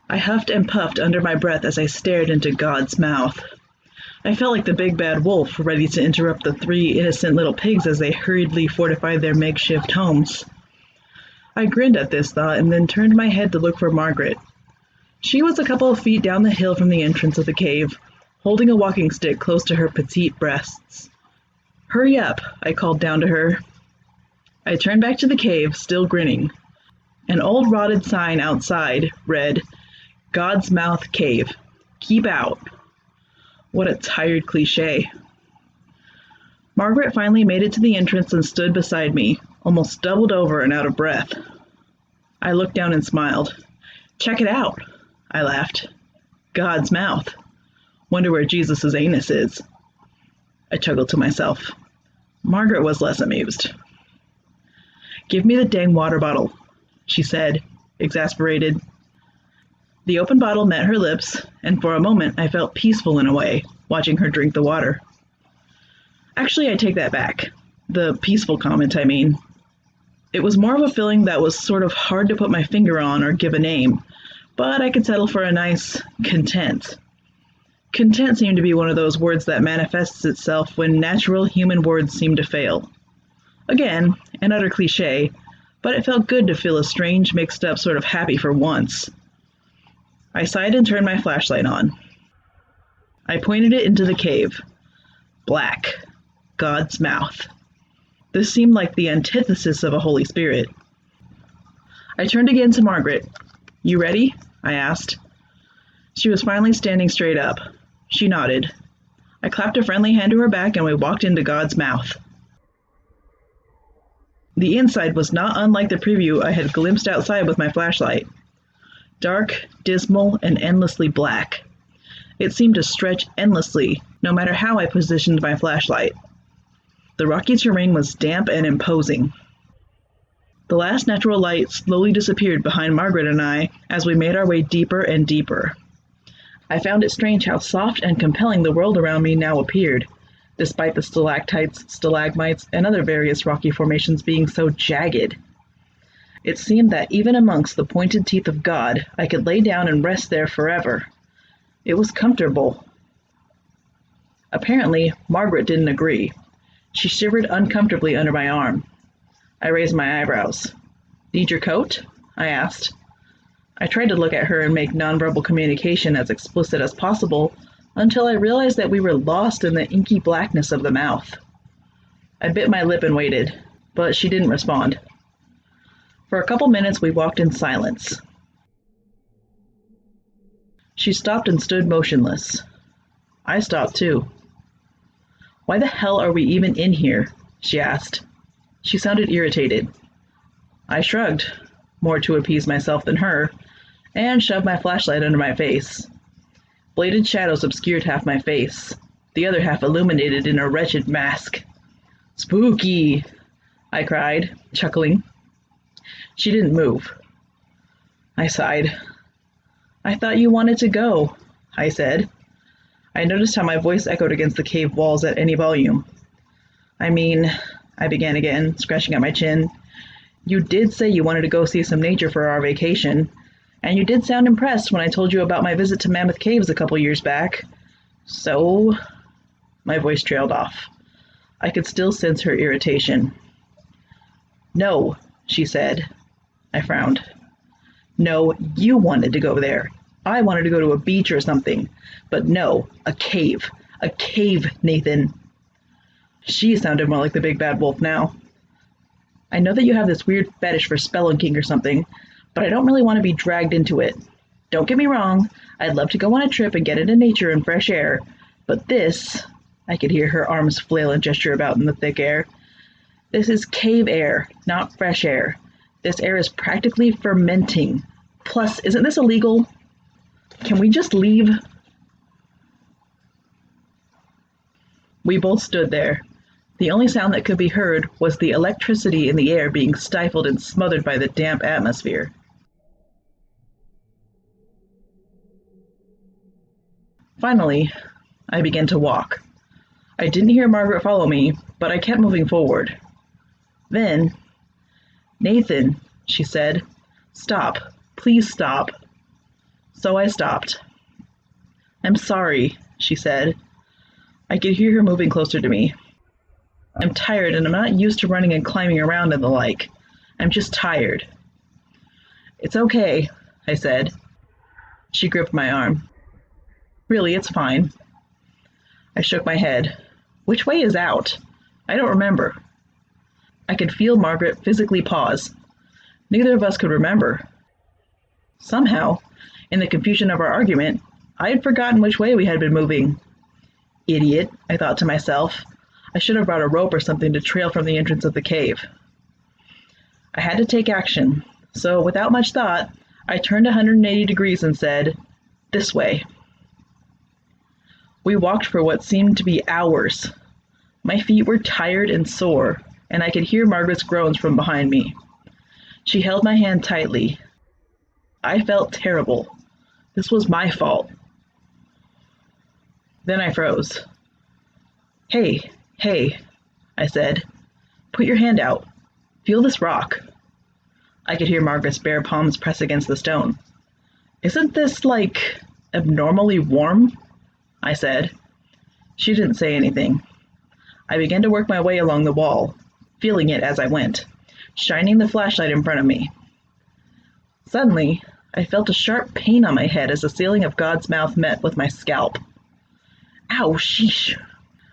I huffed and puffed under my breath as I stared into God's mouth. I felt like the big bad wolf, ready to interrupt the 3 innocent little pigs as they hurriedly fortified their makeshift homes. I grinned at this thought and then turned my head to look for Margaret. She was a couple of feet down the hill from the entrance of the cave, holding a walking stick close to her petite breasts. "Hurry up," I called down to her. I turned back to the cave, still grinning. An old rotted sign outside read, "God's Mouth Cave. Keep out." What a tired cliche. Margaret finally made it to the entrance and stood beside me, almost doubled over and out of breath. I looked down and smiled. "Check it out," I laughed. "God's mouth. Wonder where Jesus' anus is." I chuckled to myself. Margaret was less amused. "Give me the dang water bottle," she said, exasperated. The open bottle met her lips, and for a moment I felt peaceful in a way, watching her drink the water. Actually, I take that back. The peaceful comment, I mean. It was more of a feeling that was sort of hard to put my finger on or give a name, but I could settle for a nice content. Content seemed to be one of those words that manifests itself when natural human words seem to fail. Again, an utter cliche, but it felt good to feel a strange, mixed-up sort of happy for once. I sighed and turned my flashlight on. I pointed it into the cave. Black. God's mouth. This seemed like the antithesis of a Holy Spirit. I turned again to Margaret. "You ready?" I asked. She was finally standing straight up. She nodded. I clapped a friendly hand to her back and we walked into God's mouth. The inside was not unlike the preview I had glimpsed outside with my flashlight. Dark, dismal, and endlessly black. It seemed to stretch endlessly, no matter how I positioned my flashlight. The rocky terrain was damp and imposing. The last natural light slowly disappeared behind Margaret and I as we made our way deeper and deeper. I found it strange how soft and compelling the world around me now appeared, despite the stalactites, stalagmites, and other various rocky formations being so jagged. It seemed that even amongst the pointed teeth of God, I could lay down and rest there forever. It was comfortable. Apparently, Margaret didn't agree. She shivered uncomfortably under my arm. I raised my eyebrows. "Need your coat?" I asked. I tried to look at her and make nonverbal communication as explicit as possible until I realized that we were lost in the inky blackness of the mouth. I bit my lip and waited, but she didn't respond. For a couple minutes we walked in silence. She stopped and stood motionless. I stopped too. "Why the hell are we even in here?" she asked. She sounded irritated. I shrugged, more to appease myself than her, and shoved my flashlight under my face. Bladed shadows obscured half my face, the other half illuminated in a wretched mask. "Spooky!" I cried, chuckling. She didn't move. I sighed. "I thought you wanted to go," I said. I noticed how my voice echoed against the cave walls at any volume. "I mean," I began again, scratching at my chin, "you did say you wanted to go see some nature for our vacation, and you did sound impressed when I told you about my visit to Mammoth Caves a couple years back. So..." My voice trailed off. I could still sense her irritation. "No," she said. I frowned. "No, you wanted to go there. I wanted to go to a beach or something. But no, a cave. A cave, Nathan." She sounded more like the big bad wolf now. "I know that you have this weird fetish for spelunking or something, but I don't really want to be dragged into it. Don't get me wrong, I'd love to go on a trip and get into nature and fresh air, but this..." I could hear her arms flail and gesture about in the thick air. "This is cave air, not fresh air. This air is practically fermenting. Plus, isn't this illegal? Can we just leave?" We both stood there. The only sound that could be heard was the electricity in the air being stifled and smothered by the damp atmosphere. Finally, I began to walk. I didn't hear Margaret follow me, but I kept moving forward. Then, "Nathan," she said, "stop. Please stop." So I stopped. "I'm sorry," she said. I could hear her moving closer to me. "I'm tired and I'm not used to running and climbing around and the like. I'm just tired." "It's okay," I said. She gripped my arm. "Really, it's fine." I shook my head. "Which way is out? I don't remember." I could feel Margaret physically pause. Neither of us could remember. Somehow, in the confusion of our argument, I had forgotten which way we had been moving. Idiot, I thought to myself. I should have brought a rope or something to trail from the entrance of the cave. I had to take action, so without much thought, I turned 180 degrees and said, "This way." We walked for what seemed to be hours. My feet were tired and sore, and I could hear Margaret's groans from behind me. She held my hand tightly. I felt terrible. This was my fault. Then I froze. Hey, I said. "Put your hand out. Feel this rock." I could hear Margaret's bare palms press against the stone. "Isn't this, abnormally warm?" I said. She didn't say anything. I began to work my way along the wall, feeling it as I went, shining the flashlight in front of me. Suddenly, I felt a sharp pain on my head as the ceiling of God's mouth met with my scalp. "Ow, sheesh,"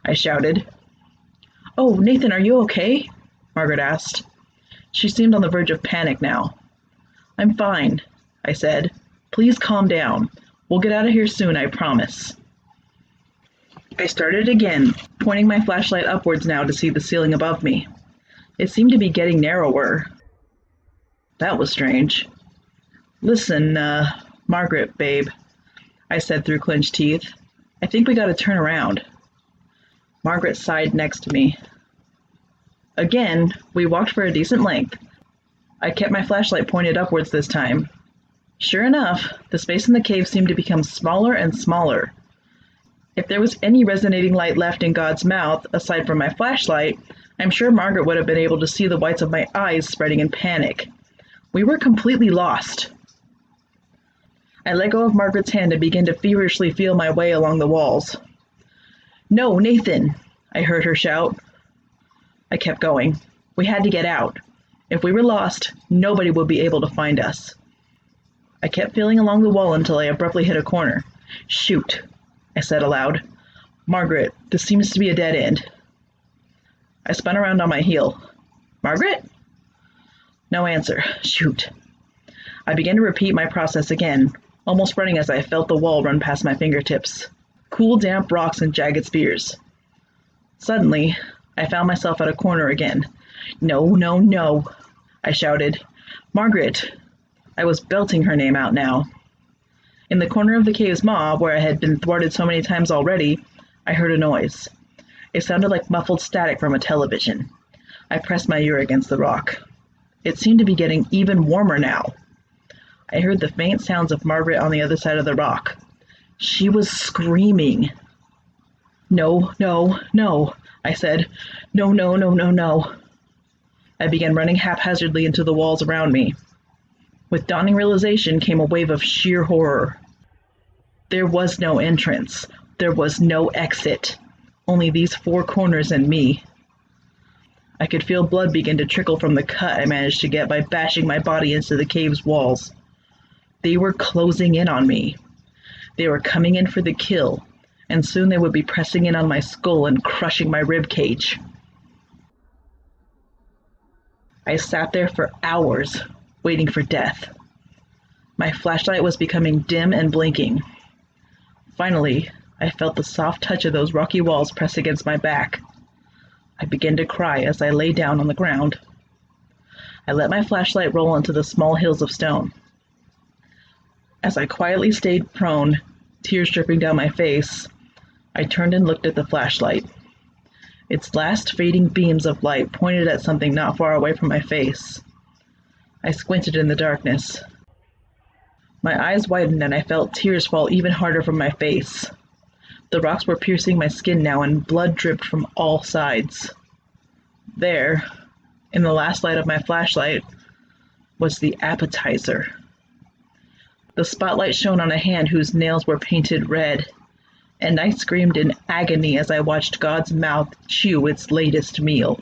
I shouted. "Oh, Nathan, are you okay?" Margaret asked. She seemed on the verge of panic now. "I'm fine," I said. "Please calm down. We'll get out of here soon, I promise." I started again, pointing my flashlight upwards now to see the ceiling above me. It seemed to be getting narrower. That was strange. "Listen, Margaret, babe," I said through clenched teeth. "I think we gotta turn around." Margaret sighed next to me. Again, we walked for a decent length. I kept my flashlight pointed upwards this time. Sure enough, the space in the cave seemed to become smaller and smaller. If there was any resonating light left in God's mouth, aside from my flashlight, I'm sure Margaret would have been able to see the whites of my eyes spreading in panic. We were completely lost. I let go of Margaret's hand and began to feverishly feel my way along the walls. "No, Nathan!" I heard her shout. I kept going. We had to get out. If we were lost, nobody would be able to find us. I kept feeling along the wall until I abruptly hit a corner. "Shoot," I said aloud. "Margaret, this seems to be a dead end." I spun around on my heel. "Margaret?" No answer. Shoot. I began to repeat my process again, almost running as I felt the wall run past my fingertips. Cool, damp rocks and jagged spears. Suddenly, I found myself at a corner again. No, I shouted. "Margaret!" I was belting her name out now. In the corner of the cave's maw, where I had been thwarted so many times already, I heard a noise. It sounded like muffled static from a television. I pressed my ear against the rock. It seemed to be getting even warmer now. I heard the faint sounds of Margaret on the other side of the rock. She was screaming. No, I said. No. I began running haphazardly into the walls around me. With dawning realization came a wave of sheer horror. There was no entrance. There was no exit. Only these four corners and me. I could feel blood begin to trickle from the cut I managed to get by bashing my body into the cave's walls. They were closing in on me. They were coming in for the kill, and soon they would be pressing in on my skull and crushing my rib cage. I sat there for hours, waiting for death. My flashlight was becoming dim and blinking. Finally, I felt the soft touch of those rocky walls press against my back. I began to cry as I lay down on the ground. I let my flashlight roll into the small hills of stone. As I quietly stayed prone, tears dripping down my face, I turned and looked at the flashlight. Its last fading beams of light pointed at something not far away from my face. I squinted in the darkness. My eyes widened and I felt tears fall even harder from my face. The rocks were piercing my skin now and blood dripped from all sides. There, in the last light of my flashlight, was the appetizer. The spotlight shone on a hand whose nails were painted red, and I screamed in agony as I watched God's mouth chew its latest meal.